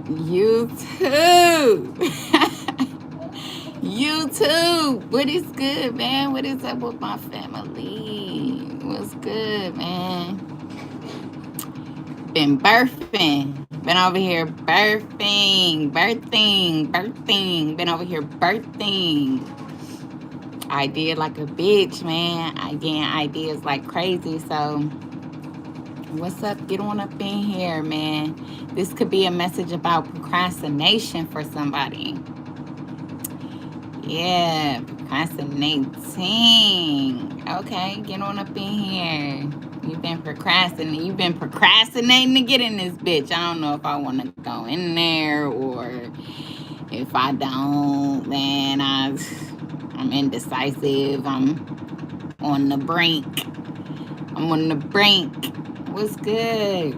YouTube. YouTube. What is good, man? What is up with my family? What's good, man? Been birthing. Been over here birthing. Been over here birthing. I did like a bitch, man. I getting ideas like crazy. So, what's up? Get on up in here, man. This could be a message about procrastination for somebody. Yeah, procrastinating. Okay, get on up in here. You've been procrastinating to get in this bitch. I don't know if I want to go in there or if I don't, man. I'm indecisive. I'm on the brink. What's good?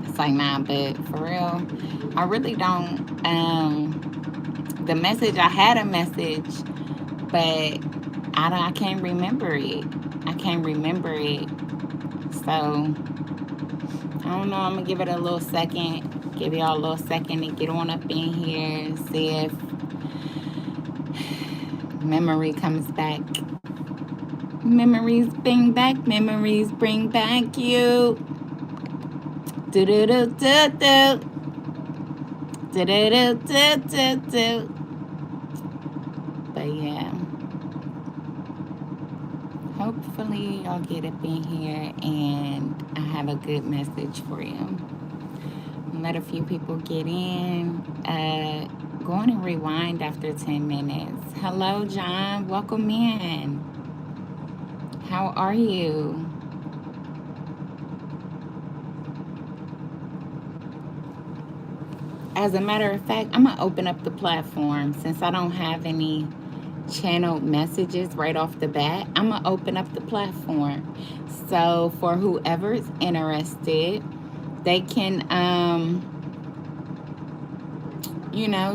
It's like, nah, but for real, I really don't. The message, I had a message, but I can't remember it. So I don't know. I'm gonna give it a little second. Give y'all a little second to get on up in here. See if memory comes back. Memories bring back. Memories bring back you. Do do do do do. Do do do do do do. But yeah. Hopefully y'all get up in here and I have a good message for you. Let a few people get in. Go on and rewind after 10 minutes. Hello, John. Welcome in. How are you? As a matter of fact, I'm going to open up the platform since I don't have any channeled messages right off the bat. I'm going to open up the platform. So for whoever's interested, they can,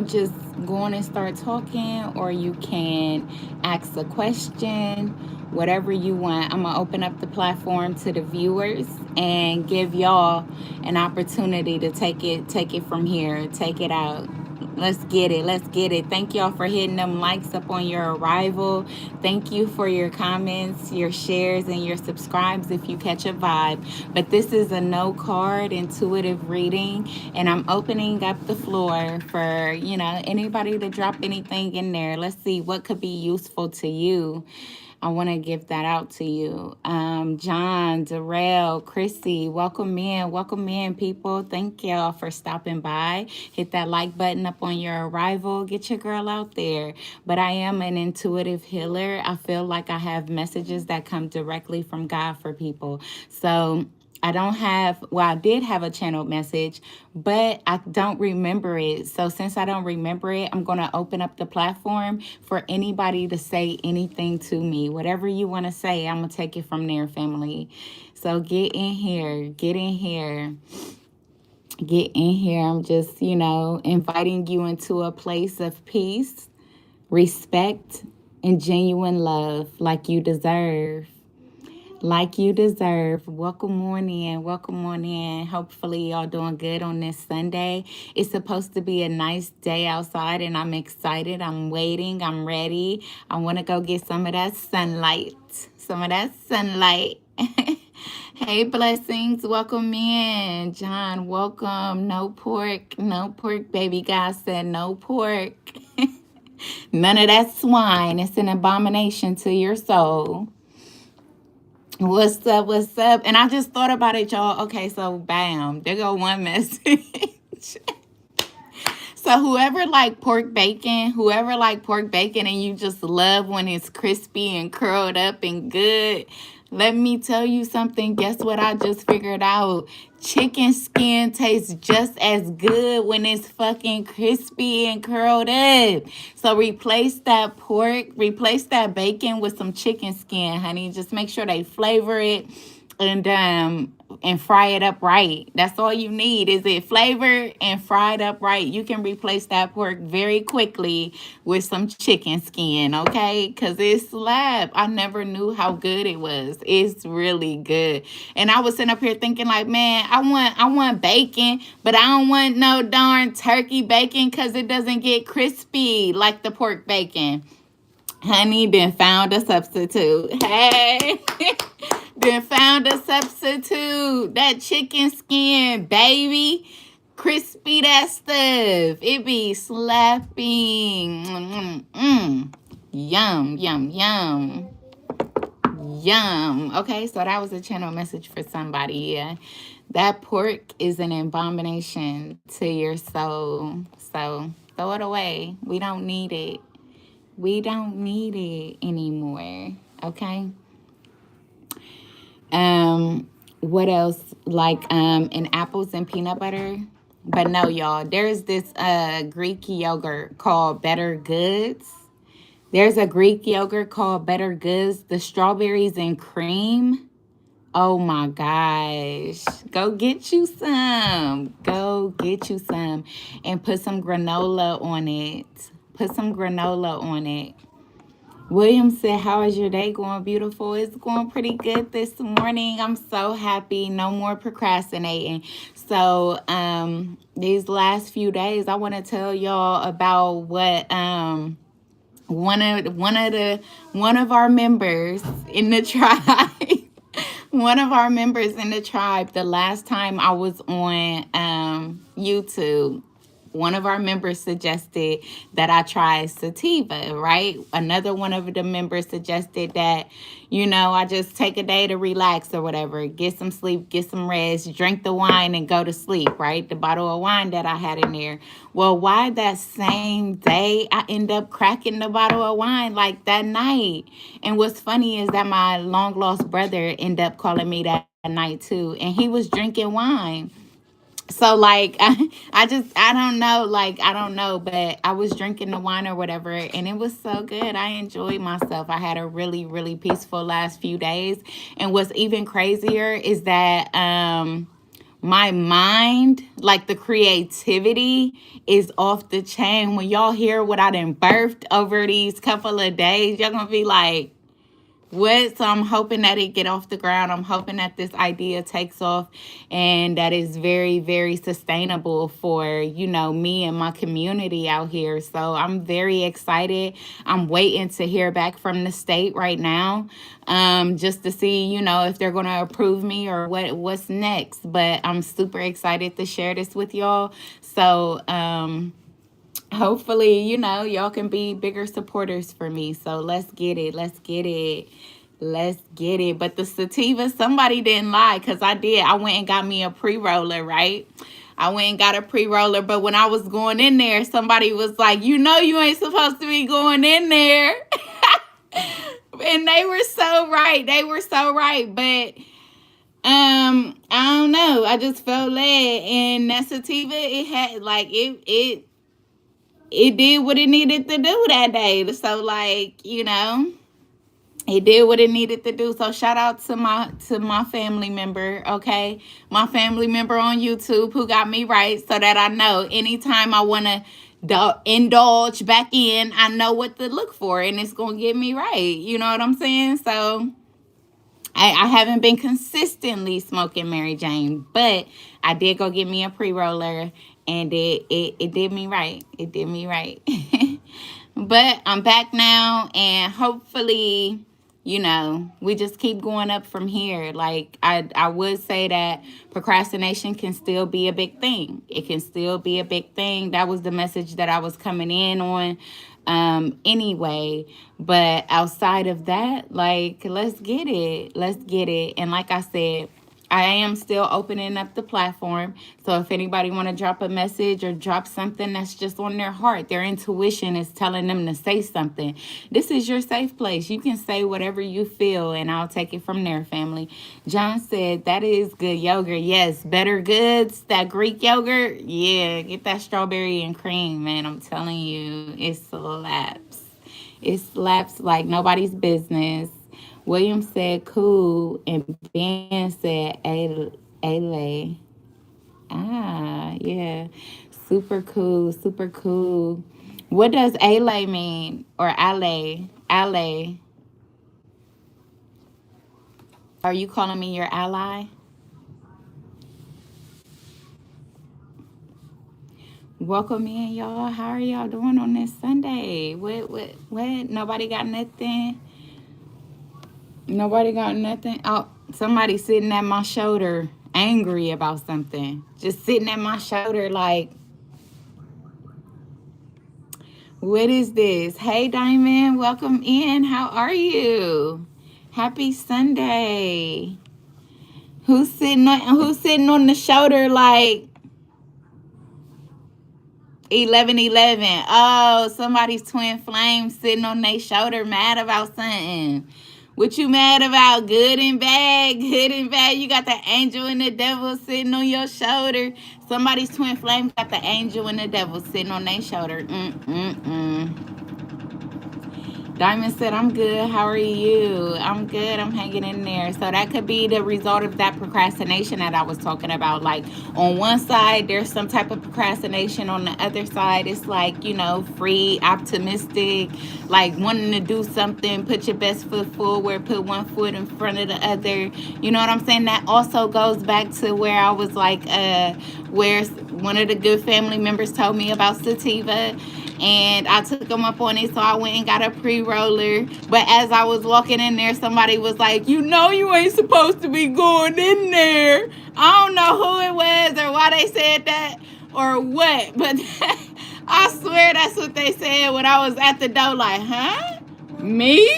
just go on and start talking, or you can ask a question, whatever you want. I'm going to open up the platform to the viewers and give y'all an opportunity to take it from here, take it out. Let's get it. Thank y'all for hitting them likes up on your arrival. Thank you for your comments, your shares, and your subscribes if you catch a vibe. But this is a no card intuitive reading, and I'm opening up the floor for, anybody to drop anything in there. Let's see what could be useful to you. I want to give that out to you. John, Darrell, Chrissy, welcome in, people. Thank y'all for stopping by. Hit that like button up on your arrival. Get your girl out there. But I am an intuitive healer. I feel like I have messages that come directly from God for people. So I did have a channeled message, but I don't remember it. So since I don't remember it, I'm going to open up the platform for anybody to say anything to me. Whatever you want to say, I'm going to take it from there, family. So get in here. I'm just, inviting you into a place of peace, respect, and genuine love like you deserve. Welcome on in. Hopefully y'all doing good on this Sunday. It's supposed to be a nice day outside, and I'm excited. I'm waiting. I'm ready. I want to go get some of that sunlight. Hey, blessings. Welcome in. John, welcome. No pork, baby. God said no pork. None of that swine. It's an abomination to your soul. What's up? And I just thought about it, y'all. Okay, so bam, there go one message. So whoever like pork bacon, and you just love when it's crispy and curled up and good, let me tell you something. Guess what I just figured out? Chicken skin tastes just as good when it's fucking crispy and curled up. So replace that bacon with some chicken skin, honey. Just make sure they flavor it. And and fry it up right. That's all you need. Is it flavored and fried up right? You can replace that pork very quickly with some chicken skin, okay? Because it slap. I never knew how good it was. It's really good. And I was sitting up here thinking like, man, I want bacon, but I don't want no darn turkey bacon because it doesn't get crispy like the pork bacon. Honey, then found a substitute. Hey, then found a substitute. That chicken skin, baby. Crispy that stuff. It be slapping. Yum, yum, yum. Yum. Okay, so that was a channel message for somebody. Yeah. That pork is an abomination to your soul. So throw it away. We don't need it. We don't need it anymore. Okay. What else? Like in apples and peanut butter. But no, y'all. There's this Greek yogurt called Better Goods. There's a Greek yogurt called Better Goods. The strawberries and cream. Oh my gosh. Go get you some. Go get you some. And put some granola on it. Put some granola on it. William said, how is your day going, beautiful? It's going pretty good this morning. I'm so happy. No more procrastinating. So these last few days, I want to tell y'all about what one of our members in the tribe one of our members in the tribe, the last time I was on YouTube, one of our members suggested that I try sativa, right? Another one of the members suggested that, I just take a day to relax or whatever, get some sleep, get some rest, drink the wine and go to sleep, right? The bottle of wine that I had in there. Well, why that same day I end up cracking the bottle of wine like that night? And what's funny is that my long lost brother ended up calling me that night too, and he was drinking wine. So like I don't know, but I was drinking the wine or whatever, and it was so good. I enjoyed myself. I had a really, really peaceful last few days. And what's even crazier is that my mind, like the creativity, is off the chain. When y'all hear what I done birthed over these couple of days, y'all gonna be like, what? So I'm hoping that it get off the ground. I'm hoping that this idea takes off and that is very, very sustainable for, me and my community out here. So I'm very excited. I'm waiting to hear back from the state right now, just to see, if they're going to approve me or what's next. But I'm super excited to share this with y'all. So, hopefully, y'all can be bigger supporters for me. So let's get it. Let's get it. Let's get it. But the sativa, somebody didn't lie, because I did. I went and got me a pre-roller, right? I went and got a pre-roller, but when I was going in there, somebody was like, you ain't supposed to be going in there. And they were so right. They were so right. But I don't know. I just felt led. And that sativa, it had like it did what it needed to do that day. So like, it did what it needed to do. So shout out to my family member, okay? My family member on YouTube who got me right, so that I know anytime I want to indulge back in, I know what to look for, and it's going to get me right. You know what I'm saying? So I haven't been consistently smoking Mary Jane, but I did go get me a pre-roller, and it did me right. It did me right. But I'm back now, and hopefully, we just keep going up from here. Like, I would say that procrastination can still be a big thing. It can still be a big thing. That was the message that I was coming in on anyway. But outside of that, like, let's get it. Let's get it. And like I said, I am still opening up the platform. So if anybody want to drop a message or drop something that's just on their heart, their intuition is telling them to say something, this is your safe place. You can say whatever you feel, and I'll take it from there, family. John said, that is good yogurt. Yes, Better Goods, that Greek yogurt. Yeah, get that strawberry and cream, man. I'm telling you, it slaps. It slaps like nobody's business. William said cool, and Ben said Ale. Yeah. Super cool, super cool. What does Ale mean? Or Ale? Ale. Are you calling me your ally? Welcome in, y'all. How are y'all doing on this Sunday? What? Nobody got nothing? Nobody got nothing? Oh, somebody sitting at my shoulder angry about something. Just sitting at my shoulder like, what is this? Hey, Diamond, welcome in. How are you? Happy Sunday. Who's sitting on the shoulder like 11:11? Oh, somebody's twin flame sitting on their shoulder mad about something. What you mad about? Good and bad, good and bad. You got the angel and the devil sitting on your shoulder. Somebody's twin flame got the angel and the devil sitting on their shoulder. Diamond said, I'm good. How are you? I'm good. I'm hanging in there. So that could be the result of that procrastination that I was talking about. Like on one side, there's some type of procrastination. On the other side, it's like, free, optimistic, like wanting to do something, put your best foot forward, put one foot in front of the other. You know what I'm saying? That also goes back to where I was like, where one of the good family members told me about sativa, and I took them up on it, so I went and got a pre-roller. But as I was walking in there, somebody was like, you ain't supposed to be going in there. I don't know who it was or why they said that or what, but I swear that's what they said when I was at the door, like, huh? Me?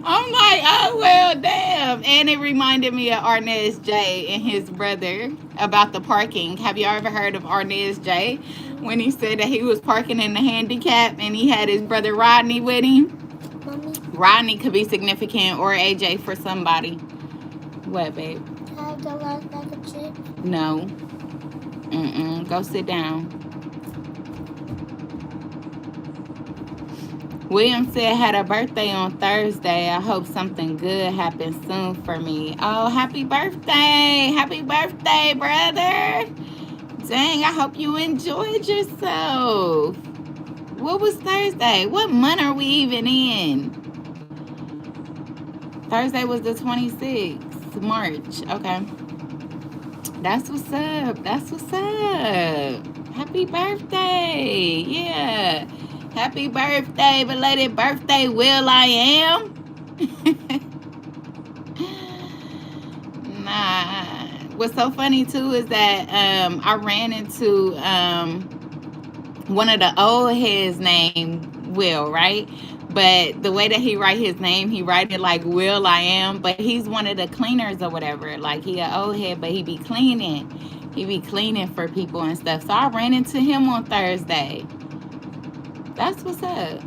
I'm like, oh, well, damn. And it reminded me of Arnez J and his brother about the parking. Have you ever heard of Arnez J? When he said that he was parking in the handicap and he had his brother Rodney with him. Mommy. Rodney could be significant, or AJ for somebody. What, babe? Can I have the last bag of chips? No. Go sit down. William said had a birthday on Thursday. I hope something good happens soon for me. Oh, happy birthday. Happy birthday, brother. Dang, I hope you enjoyed yourself. What was Thursday? What month are we even in? Thursday was the 26th, March. Okay. That's what's up. That's what's up. Happy birthday. Yeah. Happy birthday, belated birthday, Will I Am. Nah. What's so funny too is that I ran into one of the old heads named Will, right? But the way that he write his name, he write it like Will I Am, but he's one of the cleaners or whatever. Like he an old head, but he be cleaning. He be cleaning for people and stuff. So I ran into him on Thursday. That's what's up.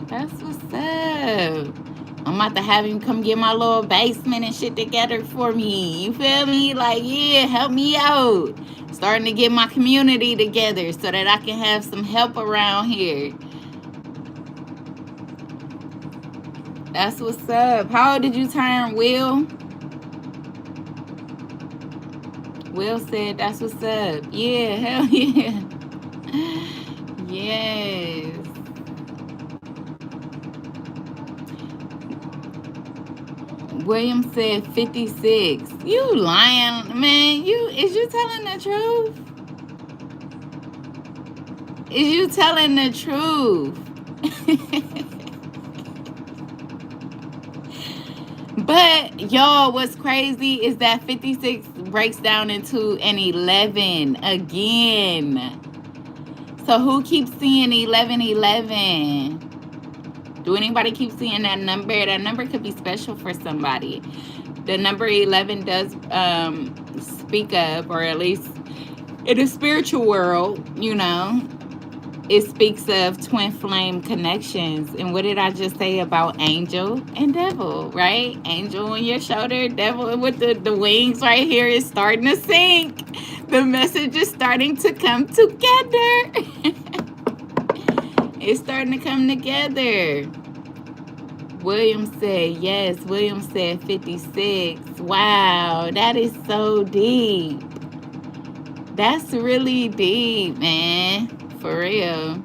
That's what's up. I'm about to have him come get my little basement and shit together for me. You feel me? Like, yeah, help me out. Starting to get my community together so that I can have some help around here. That's what's up. How old did you turn, Will? Will said, that's what's up. Yeah, hell yeah. Yes. William said 56. You lying, man. Is you telling the truth? Is you telling the truth? But y'all, what's crazy is that 56 breaks down into an 11 again. So who keeps seeing 1111? Do anybody keep seeing that number? That number could be special for somebody. The number 11 does speak of, or at least in the spiritual world, it speaks of twin flame connections. And what did I just say about angel and devil, right? Angel on your shoulder, devil with the wings right here is starting to sink. The message is starting to come together. It's starting to come together. William said yes. William said 56. Wow, that is so deep. That's really deep, man. For real.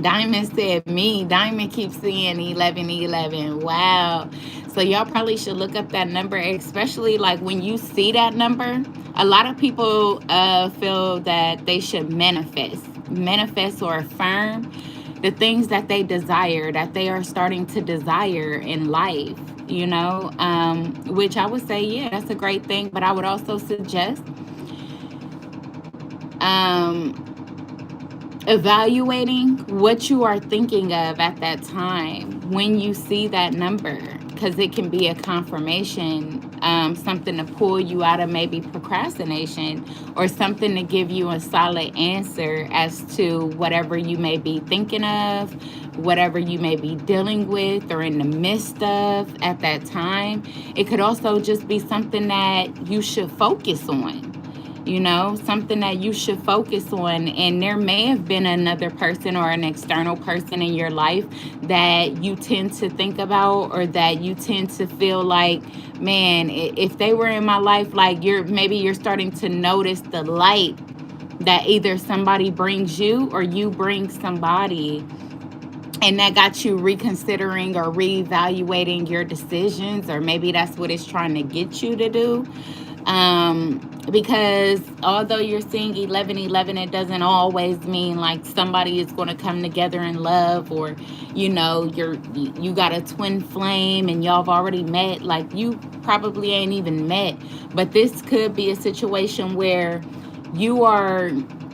Diamond said me. Diamond keeps seeing 1111. Wow. So y'all probably should look up that number, especially like when you see that number. A lot of people feel that they should manifest or affirm the things that they desire, that they are starting to desire in life, which I would say, yeah, that's a great thing. But I would also suggest um, evaluating what you are thinking of at that time when you see that number, because it can be a confirmation, something to pull you out of maybe procrastination, or something to give you a solid answer as to whatever you may be thinking of, whatever you may be dealing with or in the midst of at that time. It could also just be something that you should focus on, something that you should focus on. And there may have been another person or an external person in your life that you tend to think about, or that you tend to feel like, man, if they were in my life, like you're starting to notice the light that either somebody brings you or you bring somebody. And that got you reconsidering or reevaluating your decisions, or maybe that's what it's trying to get you to do. Because although you're seeing 1111, it doesn't always mean like somebody is going to come together in love, or you got a twin flame and y'all have already met. Like, you probably ain't even met, but this could be a situation where you are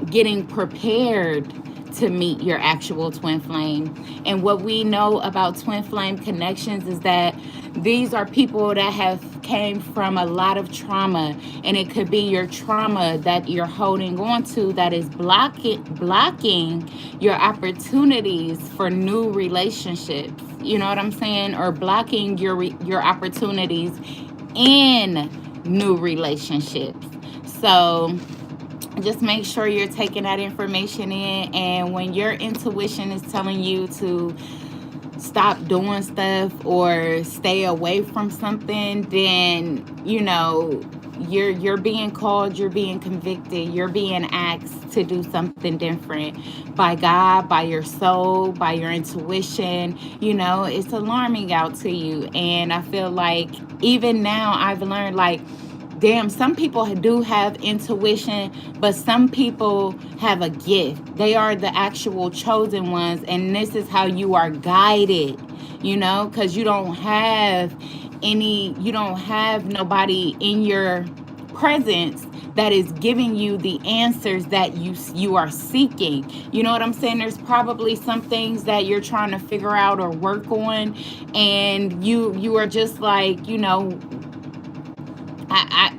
getting prepared to meet your actual twin flame. And what we know about twin flame connections is that these are people that have came from a lot of trauma, and it could be your trauma that you're holding on to that is blocking your opportunities for new relationships. You know what I'm saying? Or blocking your opportunities in new relationships. So just make sure you're taking that information in, and when your intuition is telling you to stop doing stuff or stay away from something, then you're being called, you're being convicted, you're being asked to do something different by God, by your soul, by your intuition. It's alarming out to you. And I feel like even now I've learned, like, damn, some people do have intuition, but some people have a gift. They are the actual chosen ones, and this is how you are guided, because you don't have nobody in your presence that is giving you the answers that you are seeking. You know what I'm saying? There's probably some things that you're trying to figure out or work on, and you are just like,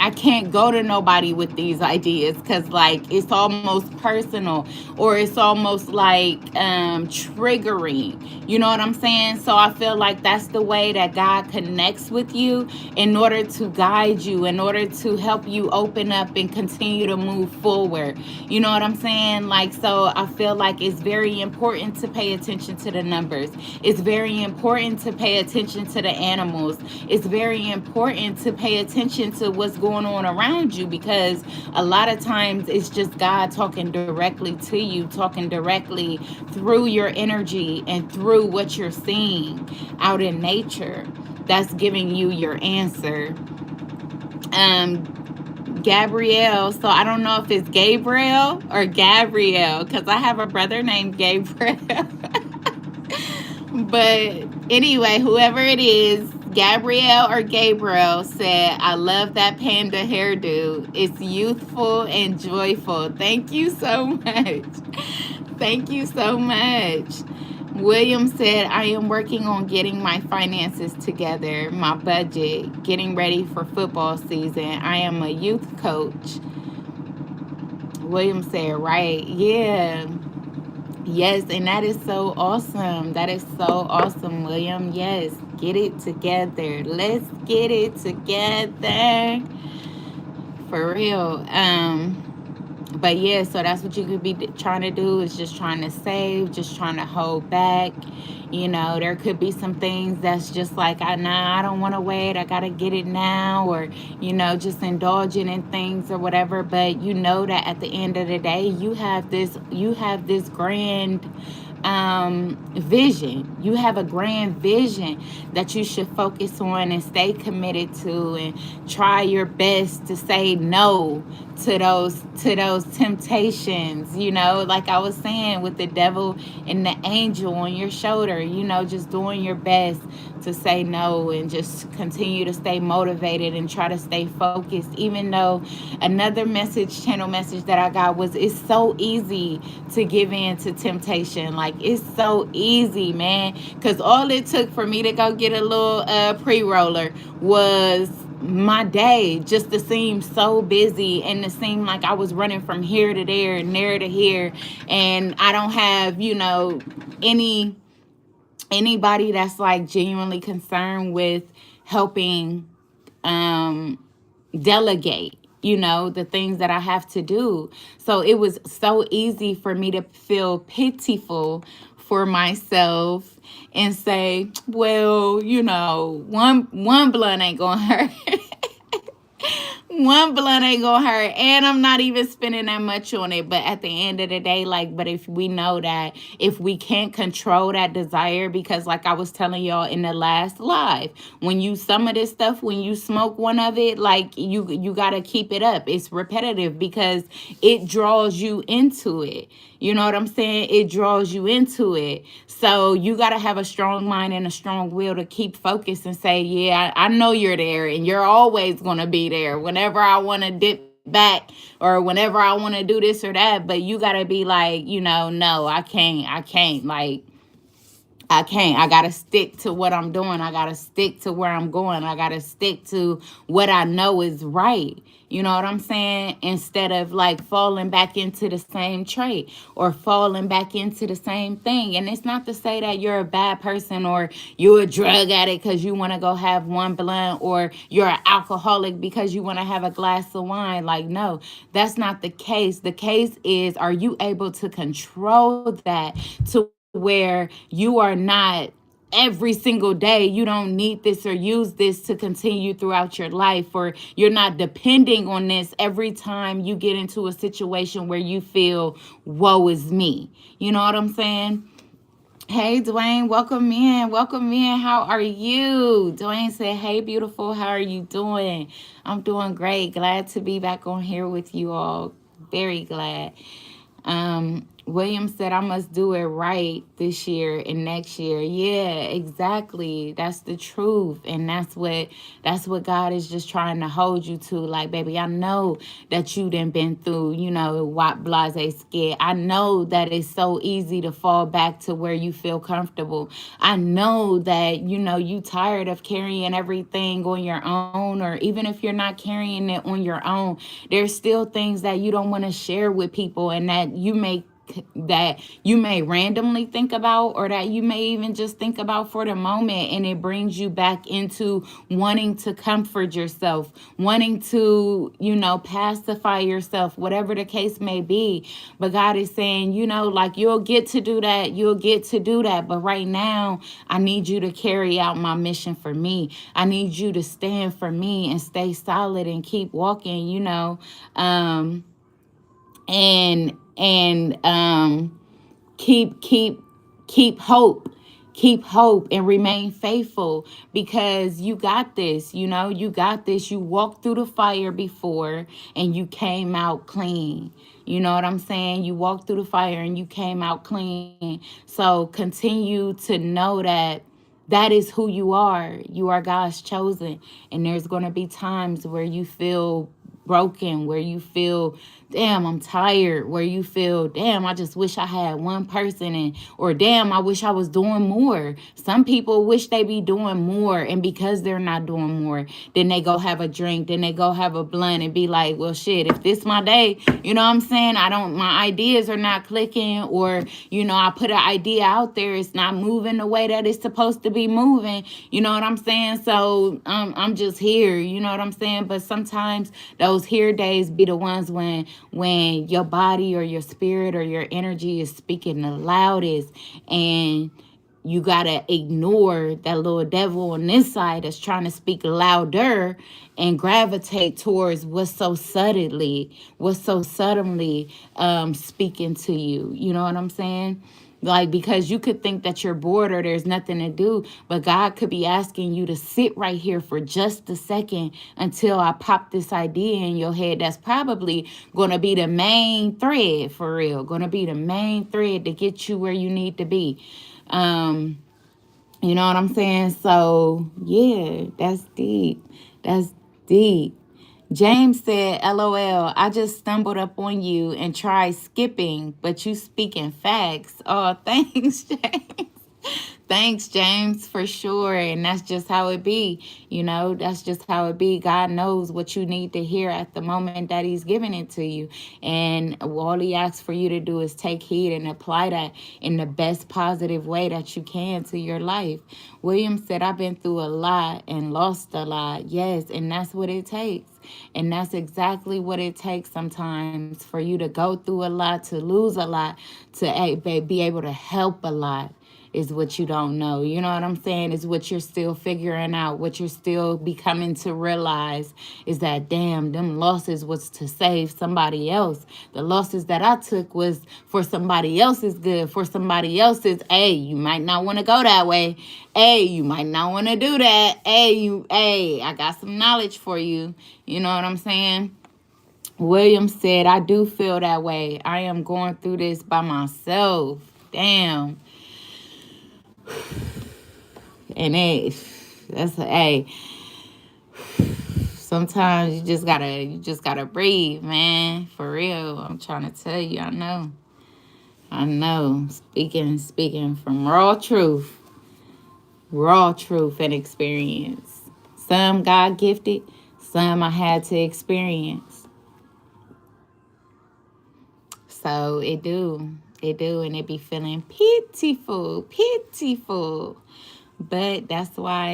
I can't go to nobody with these ideas, because like it's almost personal, or it's almost like triggering. You know what I'm saying? So I feel like that's the way that God connects with you, in order to guide you, in order to help you open up and continue to move forward. You know what I'm saying? Like, so I feel like it's very important to pay attention to the numbers. It's very important to pay attention to the animals. It's very important to pay attention to what's going on around you, because a lot of times it's just God talking directly to you, talking directly through your energy and through what you're seeing out in nature, that's giving you your answer. Gabrielle, so I don't know if it's Gabriel or Gabrielle, because I have a brother named Gabriel. But anyway, whoever it is, Gabrielle or Gabriel, said, I love that panda hairdo. It's youthful and joyful. Thank you so much. Thank you so much. William said, I am working on getting my finances together, my budget, getting ready for football season. I am a youth coach. William said, right. Yeah. Yes, and that is so awesome. That is so awesome, William. Yes, get it together. Let's get it together. For real. But yeah, so that's what you could be trying to do, is just trying to save, just trying to hold back. There could be some things that's just like, I don't want to wait, I gotta get it now, or just indulging in things or whatever. But that at the end of the day, you have this grand vision. You have a grand vision that you should focus on and stay committed to, and try your best to say no to those temptations. Like I was saying, with the devil and the angel on your shoulder. Just doing your best to say no, and just continue to stay motivated and try to stay focused. Even though another channel message that I got was, it's so easy to give in to temptation. Like, it's so easy, man. Because all it took for me to go get a little pre-roller was my day just to seem so busy, and to seem like I was running from here to there and there to here, and I don't have anybody that's like genuinely concerned with helping um delegate the things that I have to do. So it was so easy for me to feel pitiful for myself and say, well, one blunt ain't gonna hurt. One blunt ain't gonna hurt, and I'm not even spending that much on it. But at the end of the day, like, but if we know that if we can't control that desire, because like I was telling y'all in the last live, when you some of this stuff, when you smoke one of it, like, you gotta keep it up. It's repetitive because it draws you into it. You know what I'm saying? It draws you into it. So you got to have a strong mind and a strong will to keep focused and say, yeah, I know you're there, and you're always going to be there whenever I want to dip back, or whenever I want to do this or that. But you got to be like, no, I can't. Like, I can't. I got to stick to what I'm doing. I got to stick to where I'm going. I got to stick to what I know is right. You know what I'm saying? Instead of like falling back into the same trait, or falling back into the same thing. And it's not to say that you're a bad person, or you're a drug addict because you want to go have one blunt, or you're an alcoholic because you want to have a glass of wine. Like, no, that's not the case. The case is, are you able to control that to where you are not every single day, you don't need this or use this to continue throughout your life, or you're not depending on this every time you get into a situation where you feel, woe is me. You know what I'm saying? Hey, Dwayne, welcome in. Welcome in. How are you? Dwayne said, hey, beautiful. How are you doing? I'm doing great. Glad to be back on here with you all. Very glad. William said, I must do it right this year and next year. Yeah, exactly. That's the truth. And that's what God is just trying to hold you to. Like, baby, I know that you done been through, what blase scared. I know that it's so easy to fall back to where you feel comfortable. I know that, you tired of carrying everything on your own, or even if you're not carrying it on your own, there's still things that you don't want to share with people, and that you may randomly think about, or that you may even just think about for the moment, and it brings you back into wanting to comfort yourself, wanting to pacify yourself, whatever the case may be. But God is saying, like, you'll get to do that, but right now I need you to carry out my mission for me. I need you to stand for me and stay solid and keep walking, and keep hope. Keep hope and remain faithful, because you got this. You got this. You walked through the fire before and you came out clean. You know what I'm saying? You walked through the fire and you came out clean. So continue to know that is who you are. You are God's chosen. And there's going to be times where you feel broken, where you feel, damn, I'm tired, where you feel, damn, I just wish I had one person, or damn, I wish I was doing more. Some people wish they be doing more, and because they're not doing more, then they go have a drink, then they go have a blunt and be like, well, shit, if this my day, you know what I'm saying? My ideas are not clicking, or, I put an idea out there, it's not moving the way that it's supposed to be moving, you know what I'm saying? So I'm just here, you know what I'm saying? But sometimes those Those here days be the ones when your body or your spirit or your energy is speaking the loudest, and you gotta ignore that little devil on this side that's trying to speak louder, and gravitate towards what's so suddenly speaking to you. You know what I'm saying? Like, because you could think that you're bored or there's nothing to do, but God could be asking you to sit right here for just a second until I pop this idea in your head that's probably going to be the main thread, for real, going to be the main thread to get you where you need to be. You know what I'm saying? So, yeah, that's deep. That's deep. James said, LOL, I just stumbled up on you and tried skipping, but you speaking facts. Oh, thanks, James. Thanks, James, for sure. And that's just how it be. You know, that's just how it be. God knows what you need to hear at the moment that he's giving it to you. And all he asks for you to do is take heed and apply that in the best positive way that you can to your life. William said, I've been through a lot and lost a lot. Yes, and that's what it takes. And that's exactly what it takes sometimes, for you to go through a lot, to lose a lot, to be able to help a lot. Is what you don't know. You know what I'm saying? Is what you're still figuring out, what you're still becoming to realize, is that, damn, them losses was to save somebody else. The losses that I took was for somebody else's good, for somebody else's, hey, you might not want to go that way. Hey, you might not want to do that. Hey, I got some knowledge for you. You know what I'm saying? William said, I do feel that way. I am going through this by myself. Damn. And sometimes you just gotta breathe, man. For real. I'm trying to tell you, I know. Speaking from raw truth and experience. Some God gifted, some I had to experience. So it do, and it be feeling pitiful. But that's why,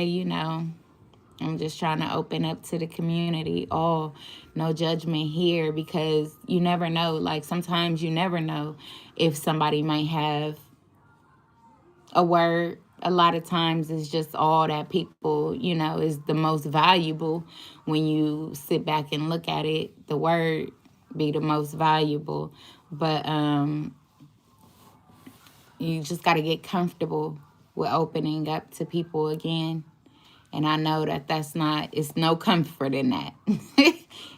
I'm just trying to open up to the community. No judgment here, because you never know. Like, sometimes you never know if somebody might have a word. A lot of times it's just all that people, is the most valuable. When you sit back and look at it, the word be the most valuable. But you just got to get comfortable with opening up to people again. And I know it's no comfort in that.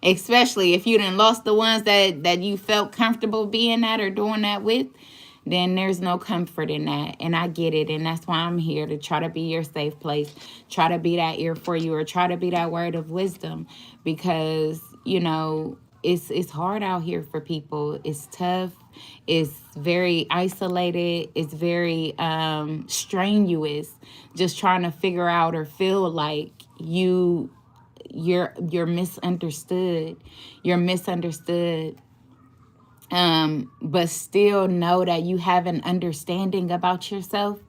Especially if you done lost the ones that you felt comfortable being at or doing that with, then there's no comfort in that. And I get it. And that's why I'm here, to try to be your safe place, try to be that ear for you, or try to be that word of wisdom. Because, it's hard out here for people. It's tough. It's very isolated. It's very strenuous, just trying to figure out or feel like you're misunderstood. You're misunderstood. But still know that you have an understanding about yourself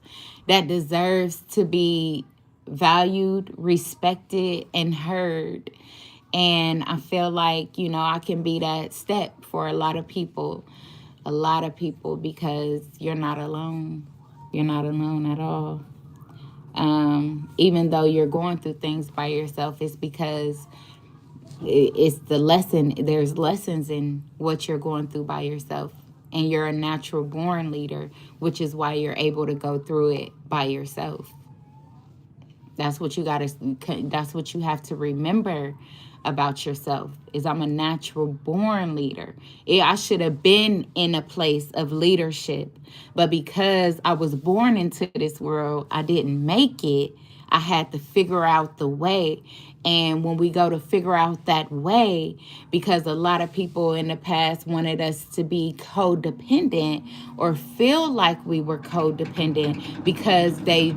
that deserves to be valued, respected, and heard. And I feel like, I can be that step for a lot of people, because you're not alone. You're not alone at all. Even though you're going through things by yourself, it's because it's the lesson. There's lessons in what you're going through by yourself. And you're a natural born leader, which is why you're able to go through it by yourself. That's what you have to remember about yourself, is I'm a natural born leader. I should have been in a place of leadership, but because I was born into this world, I didn't make it. I had to figure out the way. And when we go to figure out that way, because a lot of people in the past wanted us to be codependent or feel like we were codependent, because they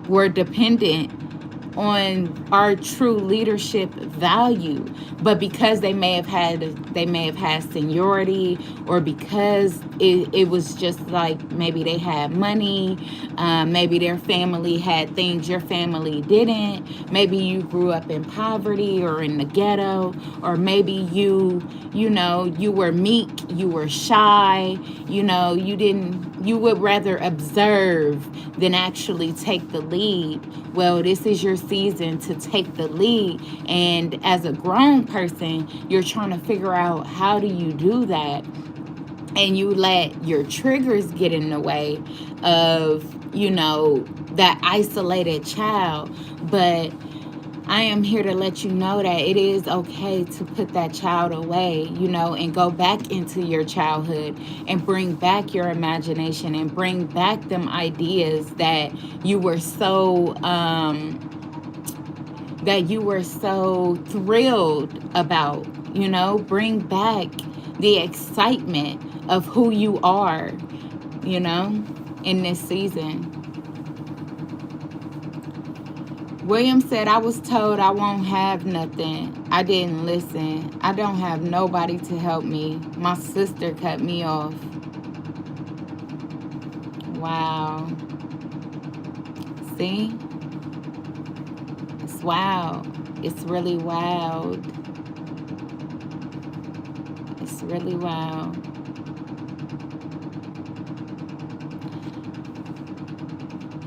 were dependent our true leadership value. But because they may have had seniority, or because it was just like maybe they had money, maybe their family had things your family didn't, maybe you grew up in poverty or in the ghetto, or maybe you were meek, you were shy, you would rather observe than actually take the lead. Well, this is your season to take the lead. And as a grown person, you're trying to figure out, how do you do that? And you let your triggers get in the way of, that isolated child. But I am here to let you know that it is okay to put that child away, and go back into your childhood and bring back your imagination and bring back them ideas that you were so thrilled about. Bring back the excitement of who you are, in this season. William said, I was told I won't have nothing. I didn't listen. I don't have nobody to help me. My sister cut me off. Wow. See? It's wild. It's really wild. It's really wild.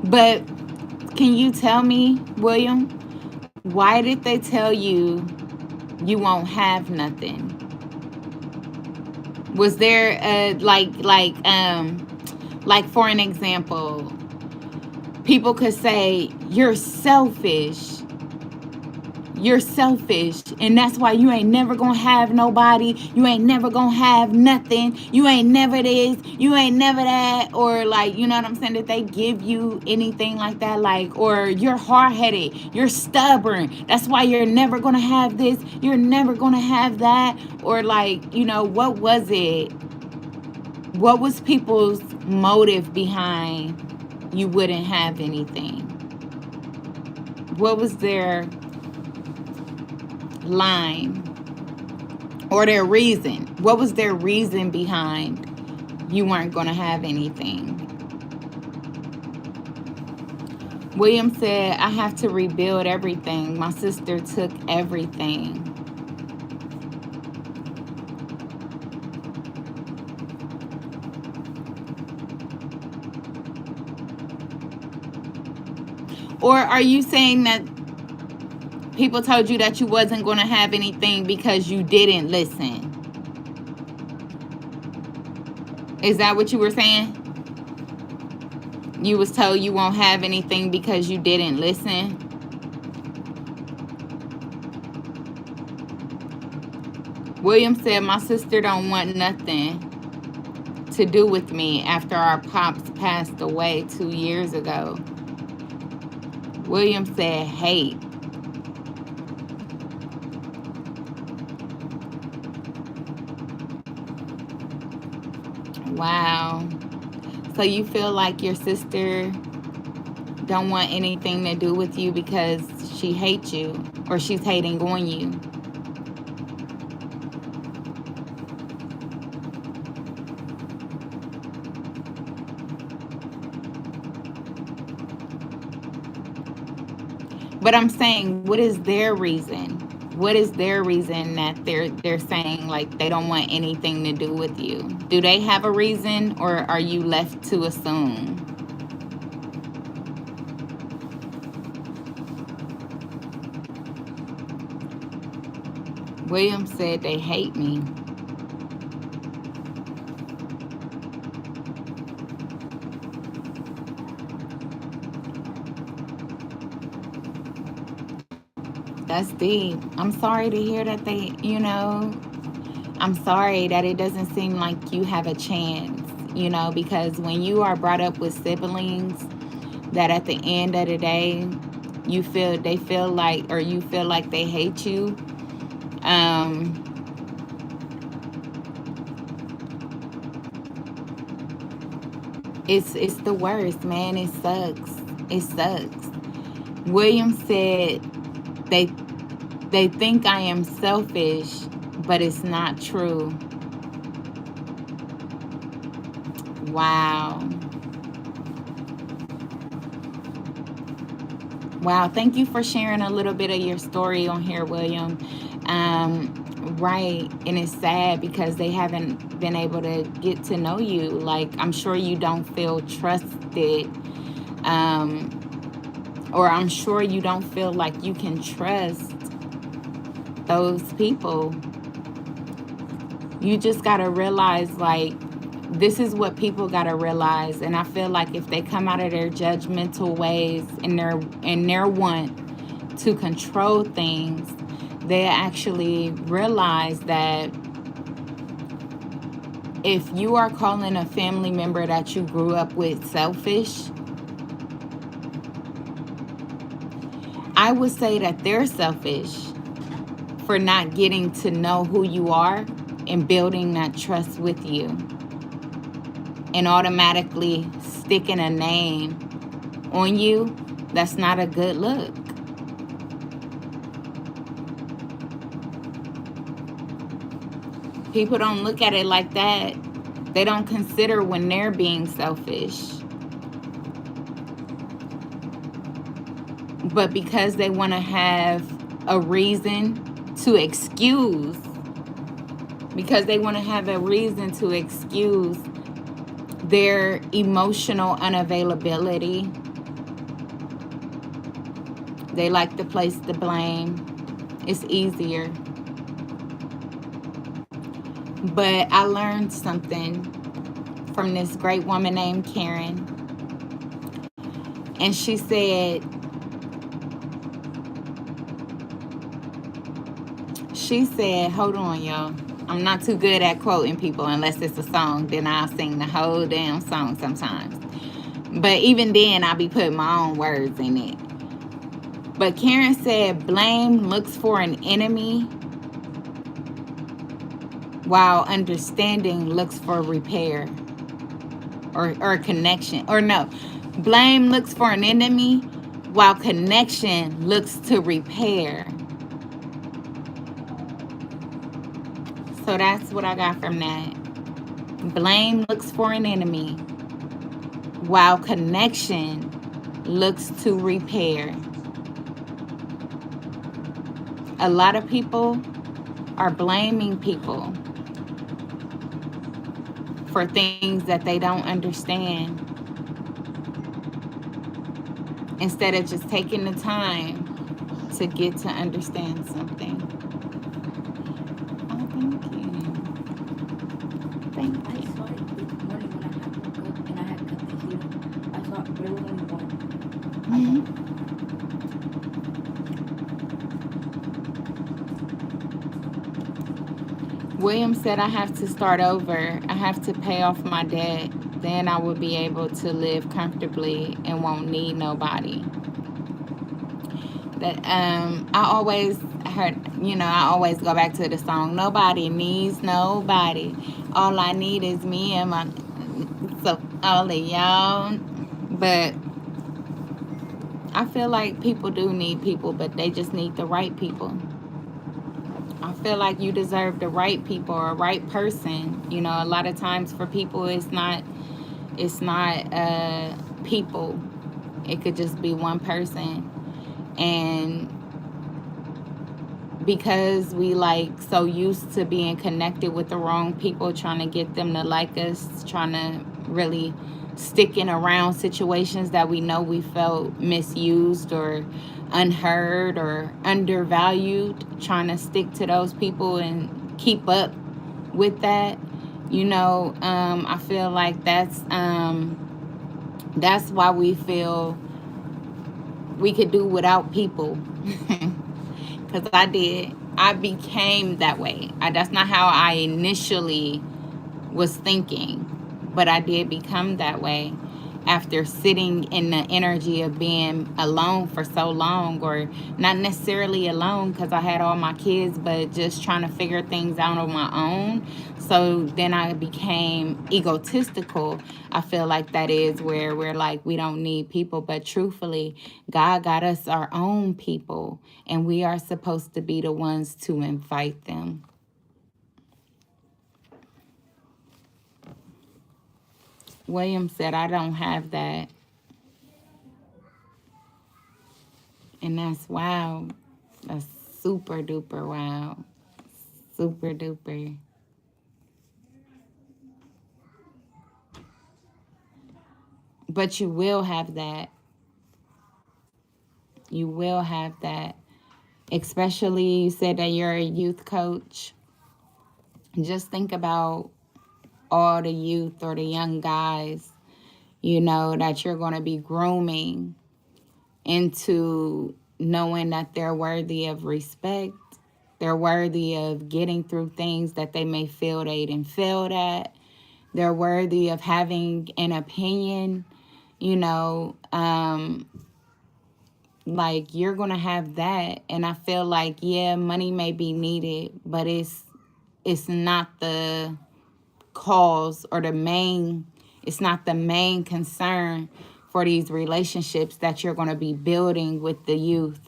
But can you tell me, William, why did they tell you you won't have nothing? Was there like for an example, people could say you're selfish, and that's why you ain't never gonna have nobody, you ain't never gonna have nothing, you ain't never this, you ain't never that, or like, you know what I'm saying, that they give you anything like that, like, or you're hard-headed, you're stubborn, that's why you're never gonna have this, you're never gonna have that, or like, what was it? What was people's motive behind you wouldn't have anything? What was their line or their reason? What was their reason behind you weren't going to have anything? William said, I have to rebuild everything. My sister took everything. Or are you saying that people told you that you wasn't going to have anything because you didn't listen? Is that what you were saying? You was told you won't have anything because you didn't listen? William said, my sister don't want nothing to do with me after our pops passed away 2 years ago. William said, hate. Wow. So you feel like your sister don't want anything to do with you because she hates you, or she's hating on you. But I'm saying, what is their reason? What is their reason that they're saying like they don't want anything to do with you? Do they have a reason, or are you left to assume? William said they hate me. That's deep. I'm sorry to hear that I'm sorry that it doesn't seem like you have a chance, because when you are brought up with siblings that at the end of the day, you feel like they hate you, it's the worst, man. It sucks. William said, they they think I am selfish, but it's not true. Wow. Wow. Thank you for sharing a little bit of your story on here, William. Right. And it's sad because they haven't been able to get to know you. Like, I'm sure you don't feel trusted. Or I'm sure you don't feel like you can trust those people. You just got to realize, like, this is what people got to realize. And I feel like if they come out of their judgmental ways and their want to control things, they actually realize that if you are calling a family member that you grew up with selfish, I would say that they're selfish for not getting to know who you are and building that trust with you, and automatically sticking a name on you. That's not a good look. People don't look at it like that. They don't consider when they're being selfish. But because they want to have a reason to excuse, their emotional unavailability, they like to place the blame. It's easier. But I learned something from this great woman named Karen. And she said, hold on, y'all. I'm not too good at quoting people unless it's a song. Then I'll sing the whole damn song sometimes. But even then, I'll be putting my own words in it. But Karen said, blame looks for an enemy, while understanding looks for repair or connection. Or no, blame looks for an enemy, while connection looks to repair. So that's what I got from that. Blame looks for an enemy, while connection looks to repair. A lot of people are blaming people for things that they don't understand, instead of just taking the time to get to understand something. Oh, thank you. Thank I you. saw it this morning when I had woke up and I had cut the heat up. I saw it, but it was only one. William said, I have to start over. I have to pay off my debt. Then I will be able to live comfortably and won't need nobody. That I always heard, I always go back to the song, nobody needs nobody. All I need is me and my, so all of y'all. But I feel like people do need people, but they just need the right people. I feel like you deserve the right people or a right person. A lot of times for people, it's not people. It could just be one person. And because we so used to being connected with the wrong people, trying to get them to like us, trying to really sticking around situations that we know we felt misused or unheard or undervalued, trying to stick to those people and keep up with that. I feel like that's why we feel we could do without people. Because I became that way. That's not how I initially was thinking, but I did become that way. after sitting in the energy of being alone for so long, or not necessarily alone because I had all my kids, but just trying to figure things out on my own. So then I became egotistical. I feel like that is where we're like, we don't need people. But truthfully, God got us our own people, and we are supposed to be the ones to invite them. William said, I don't have that. And that's wow. That's super duper wow. Super duper. But you will have that. You will have that. Especially, you said that you're a youth coach. Just think about all the youth or the young guys, that you're going to be grooming into knowing that they're worthy of respect. They're worthy of getting through things that they may feel they didn't fail at. They're worthy of having an opinion, you know, like you're going to have that. And I feel like, yeah, money may be needed, but it's not the cause or it's not the main concern for these relationships that you're going to be building with the youth.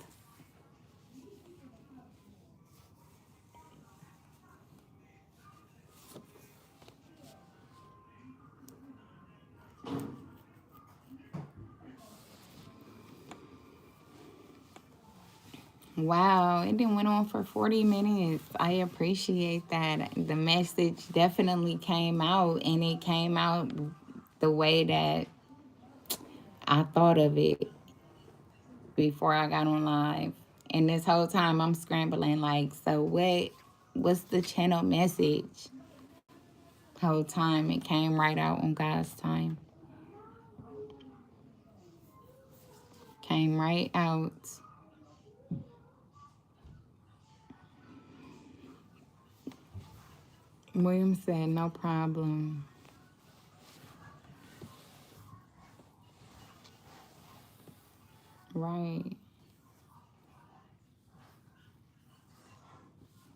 Wow, it done went on for 40 minutes. I appreciate that. The message definitely came out, and it came out the way that I thought of it before I got on live. And this whole time I'm scrambling like, so what's the channel message? Whole time it came right out on God's time. Came right out. William said, no problem. Right.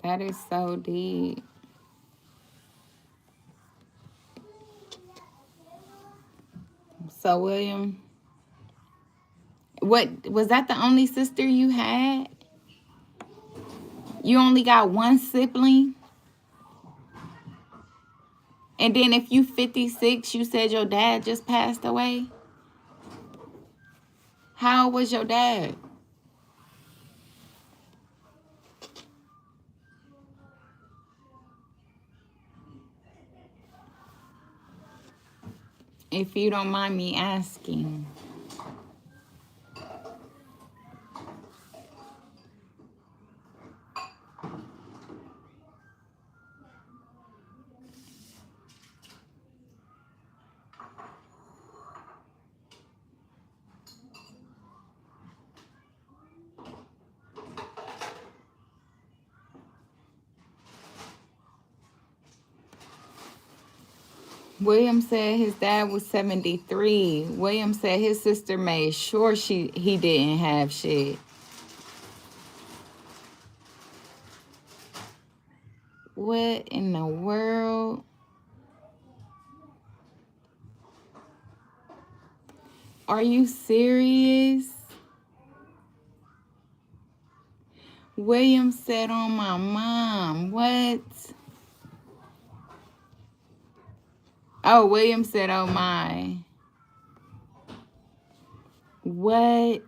That is so deep. So, William, what was that the only sister you had? You only got one sibling? And then if you 56, you said your dad just passed away? How old was your dad? If you don't mind me asking. William said his dad was 73. William said his sister made sure he didn't have shit. What in the world? Are you serious? William said on my mom. What? Oh, William said, oh my. What?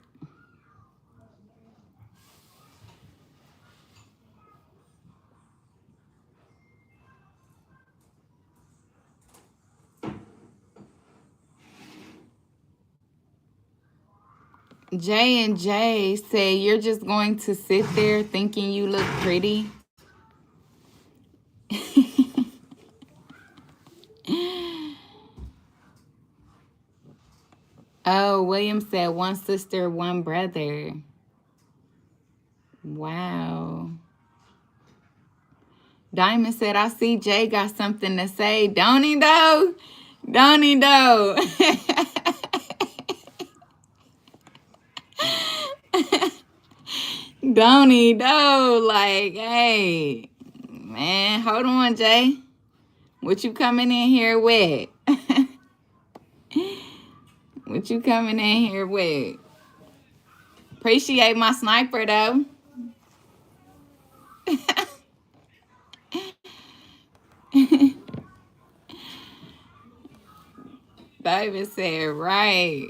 J and J say you're just going to sit there thinking you look pretty. Oh, William said one sister, one brother. Wow. Diamond said, I see Jay got something to say. Don't he though? Don't he though? Don't he though? Like, hey, man, hold on, Jay. What you coming in here with? What you coming in here with? Appreciate my sniper though. David said, right.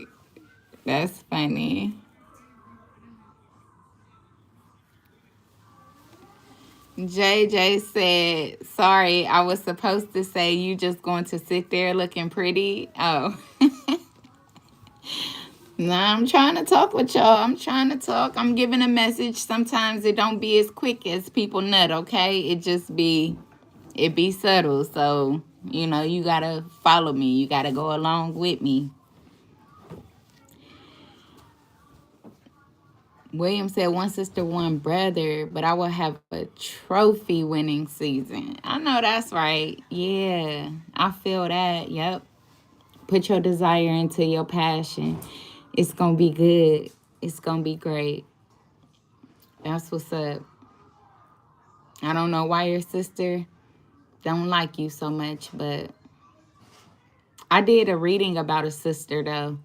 That's funny. JJ said, sorry, I was supposed to say you just going to sit there looking pretty. Oh. Nah, I'm trying to talk with y'all. I'm trying to talk. I'm giving a message. Sometimes it don't be as quick as people nut, okay? It be subtle. So, you gotta follow me. You gotta go along with me. William said, one sister, one brother, but I will have a trophy winning season. I know that's right. Yeah, I feel that. Yep. Put your desire into your passion. It's going to be good. It's going to be great. That's what's up. I don't know why your sister don't like you so much, but I did a reading about a sister, though.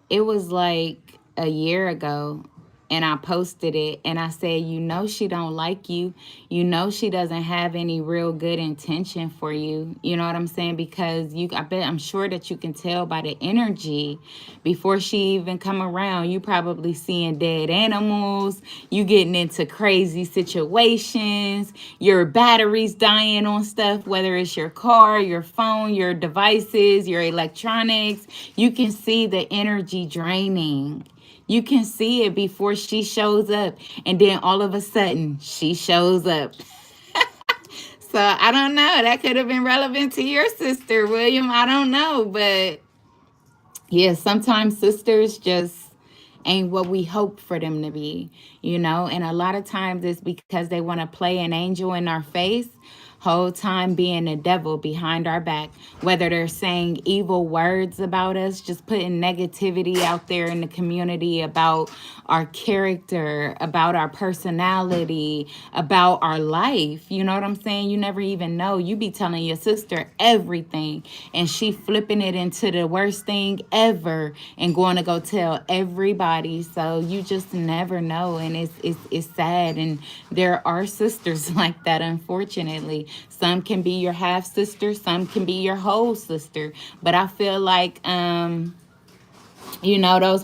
It was like a year ago, and I posted it and I said, she don't like you. She doesn't have any real good intention for you. You know what I'm saying? Because I'm sure that you can tell by the energy before she even come around. You probably seeing dead animals. You getting into crazy situations. Your batteries dying on stuff, whether it's your car, your phone, your devices, your electronics. You can see the energy draining. You can see it before she shows up. And then all of a sudden, she shows up. So I don't know. That could have been relevant to your sister, William. I don't know. But yeah, sometimes sisters just ain't what we hope for them to be, and a lot of times it's because they want to play an angel in our face, whole time being the devil behind our back, whether they're saying evil words about us, just putting negativity out there in the community about our character, about our personality, about our life. You know what I'm saying? You never even know. You be telling your sister everything and she flipping it into the worst thing ever and going to go tell everybody. So you just never know, and it's sad. And there are sisters like that, unfortunately. Some can be your half sister, some can be your whole sister. But I feel like those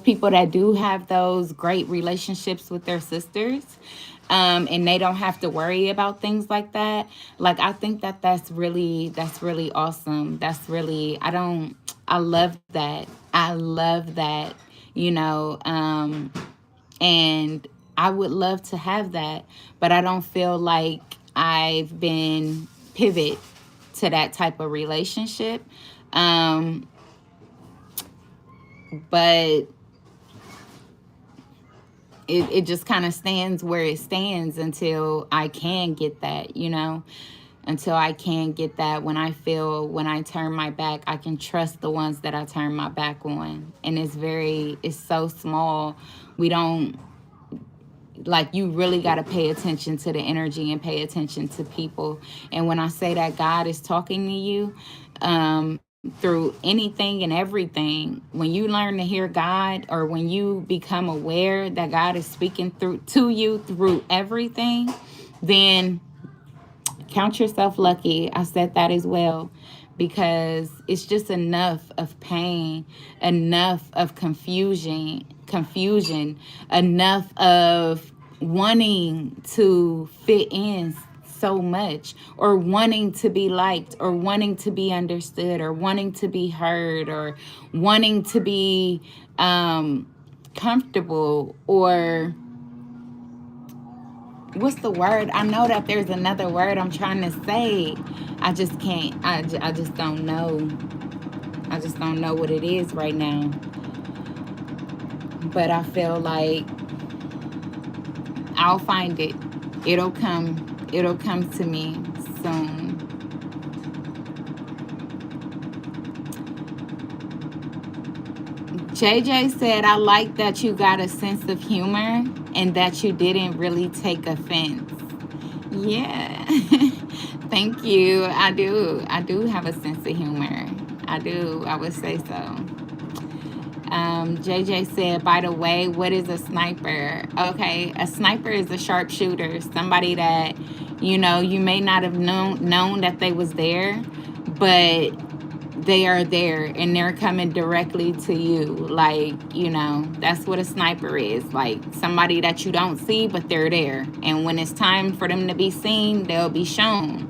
people that do have those great relationships with their sisters, and they don't have to worry about things like that. Like, I think that's really awesome. I love that. I love that, and I would love to have that, but I don't feel like I've been pivot to that type of relationship. Um, but it just kind of stands where it stands until I can get that, until I can get that. When I turn my back, I can trust the ones that I turn my back on. And it's so small. We don't, like, you really got to pay attention to the energy and pay attention to people. And when I say that God is talking to you, through anything and everything, when you learn to hear God, or when you become aware that God is speaking through to you through everything, then count yourself lucky. I said that as well, because it's just enough of pain, enough of confusion, enough of wanting to fit in so much, or wanting to be liked, or wanting to be understood, or wanting to be heard, or wanting to be comfortable, or what's the word? I know that there's another word I'm trying to say. I just can't. I just don't know. I just don't know what it is right now. But I feel like I'll find it. It'll come. It'll come to me soon. JJ said, I like that you got a sense of humor and that you didn't really take offense. Yeah. Thank you. I do. I do have a sense of humor. I do. I would say so. JJ said, by the way, what is a sniper? Okay, a sniper is a sharpshooter, somebody that, you may not have known that they was there, but they are there and they're coming directly to you. Like, that's what a sniper is. Like somebody that you don't see, but they're there. And when it's time for them to be seen, they'll be shown.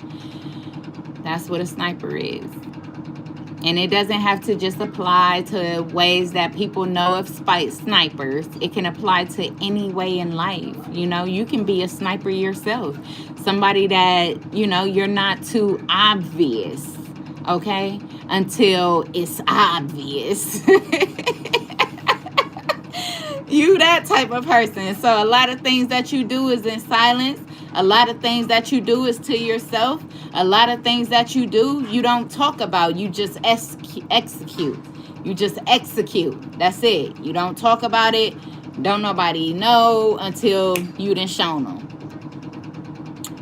That's what a sniper is. And it doesn't have to just apply to ways that people know of snipers. It can apply to any way in life. You can be a sniper yourself. Somebody that, you're not too obvious, okay? Until it's obvious. You that type of person. So a lot of things that you do is in silence. A lot of things that you do is to yourself. A lot of things that you do, you don't talk about. You just execute. You just execute. That's it. You don't talk about it. Don't nobody know until you done shown them.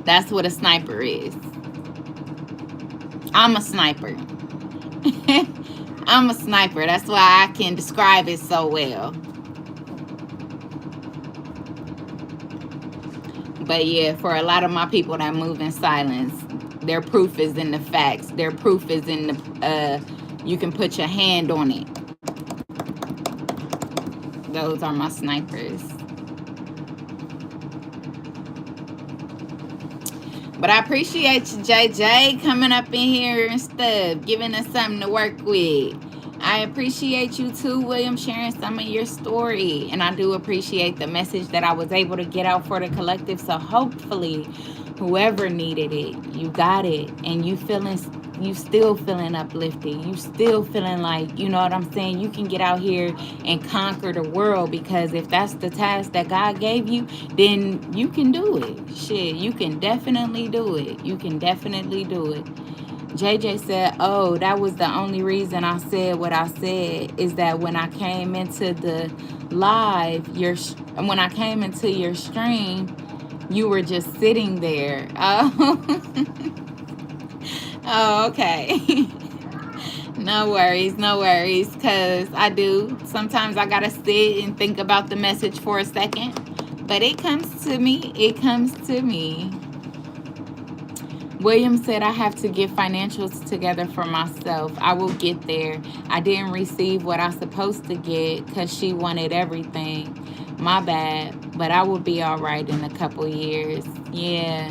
That's what a sniper is. I'm a sniper. I'm a sniper. That's why I can describe it so well. But yeah, for a lot of my people that move in silence, their proof is in the facts. Their proof is in the, you can put your hand on it. Those are my snipers. But I appreciate you, JJ, coming up in here and stuff, giving us something to work with. I appreciate you too, William, sharing some of your story. And I do appreciate the message that I was able to get out for the collective. So hopefully, whoever needed it, you got it. And you still feeling uplifted. You still feeling like, you know what I'm saying? You can get out here and conquer the world. Because if that's the task that God gave you, then you can do it. Shit, you can definitely do it. You can definitely do it. JJ said, oh, that was the only reason I said what I said, is that when I came into the live, when I came into your stream, you were just sitting there. Oh, oh, okay. No worries, because sometimes I gotta sit and think about the message for a second, but it comes to me. William said, I have to get financials together for myself. I will get there. I didn't receive what I'm supposed to get because she wanted everything. My bad, but I will be all right in a couple years. Yeah,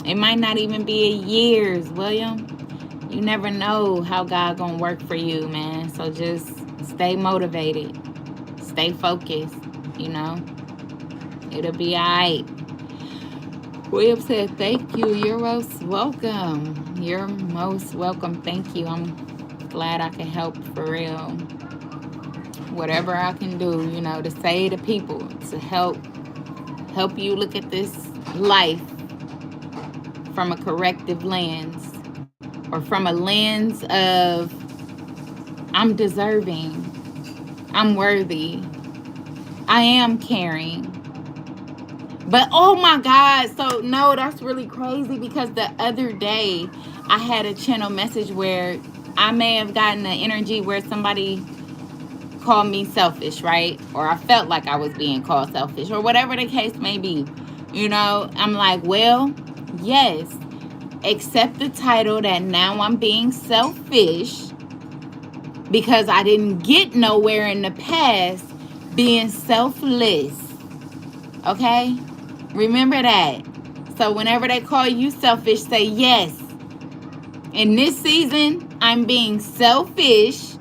it might not even be a years, William. You never know how God gonna work for you, man. So just stay motivated. Stay focused, It'll be all right. William said, thank you. You're most welcome. You're most welcome. Thank you. I'm glad I can help for real. Whatever I can do, to say to people, to help you look at this life from a corrective lens, or from a lens of I'm deserving, I'm worthy, I am caring. But oh my God, so no, that's really crazy, because the other day I had a channel message where I may have gotten the energy where somebody called me selfish, right? Or I felt like I was being called selfish, or whatever the case may be. I'm like, well, yes, accept the title that now I'm being selfish because I didn't get nowhere in the past being selfless. Okay? Remember that. So whenever they call you selfish, say yes. In this season, I'm being selfish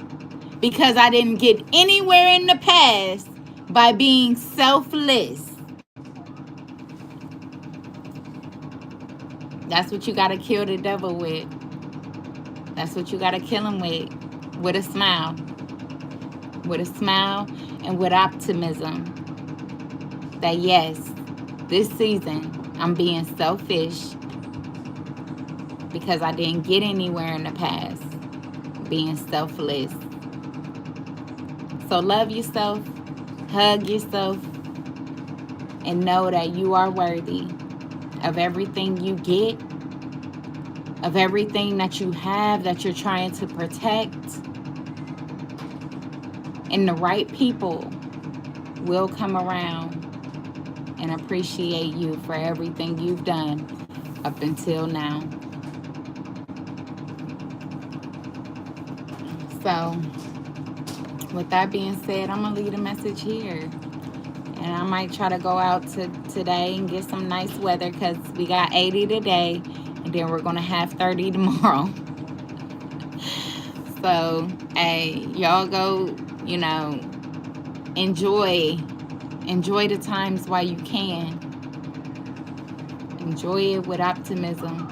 because I didn't get anywhere in the past by being selfless. That's what you got to kill the devil with. That's what you got to kill him with a smile. With a smile and with optimism. That yes, this season, I'm being selfish because I didn't get anywhere in the past being selfless. So love yourself, hug yourself, and know that you are worthy of everything you get, of everything that you have that you're trying to protect. And the right people will come around and appreciate you for everything you've done up until now. So, with that being said, I'm going to leave the message here. And I might try to go out today and get some nice weather because we got 80 today and then we're going to have 30 tomorrow. So, hey, y'all go, enjoy the times while you can. Enjoy it with optimism.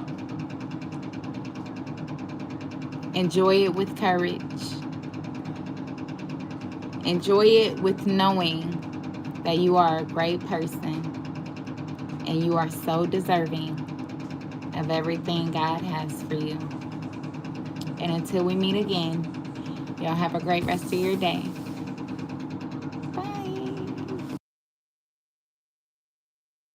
Enjoy it with courage. Enjoy it with knowing that you are a great person and you are so deserving of everything God has for you. And until we meet again, y'all have a great rest of your day.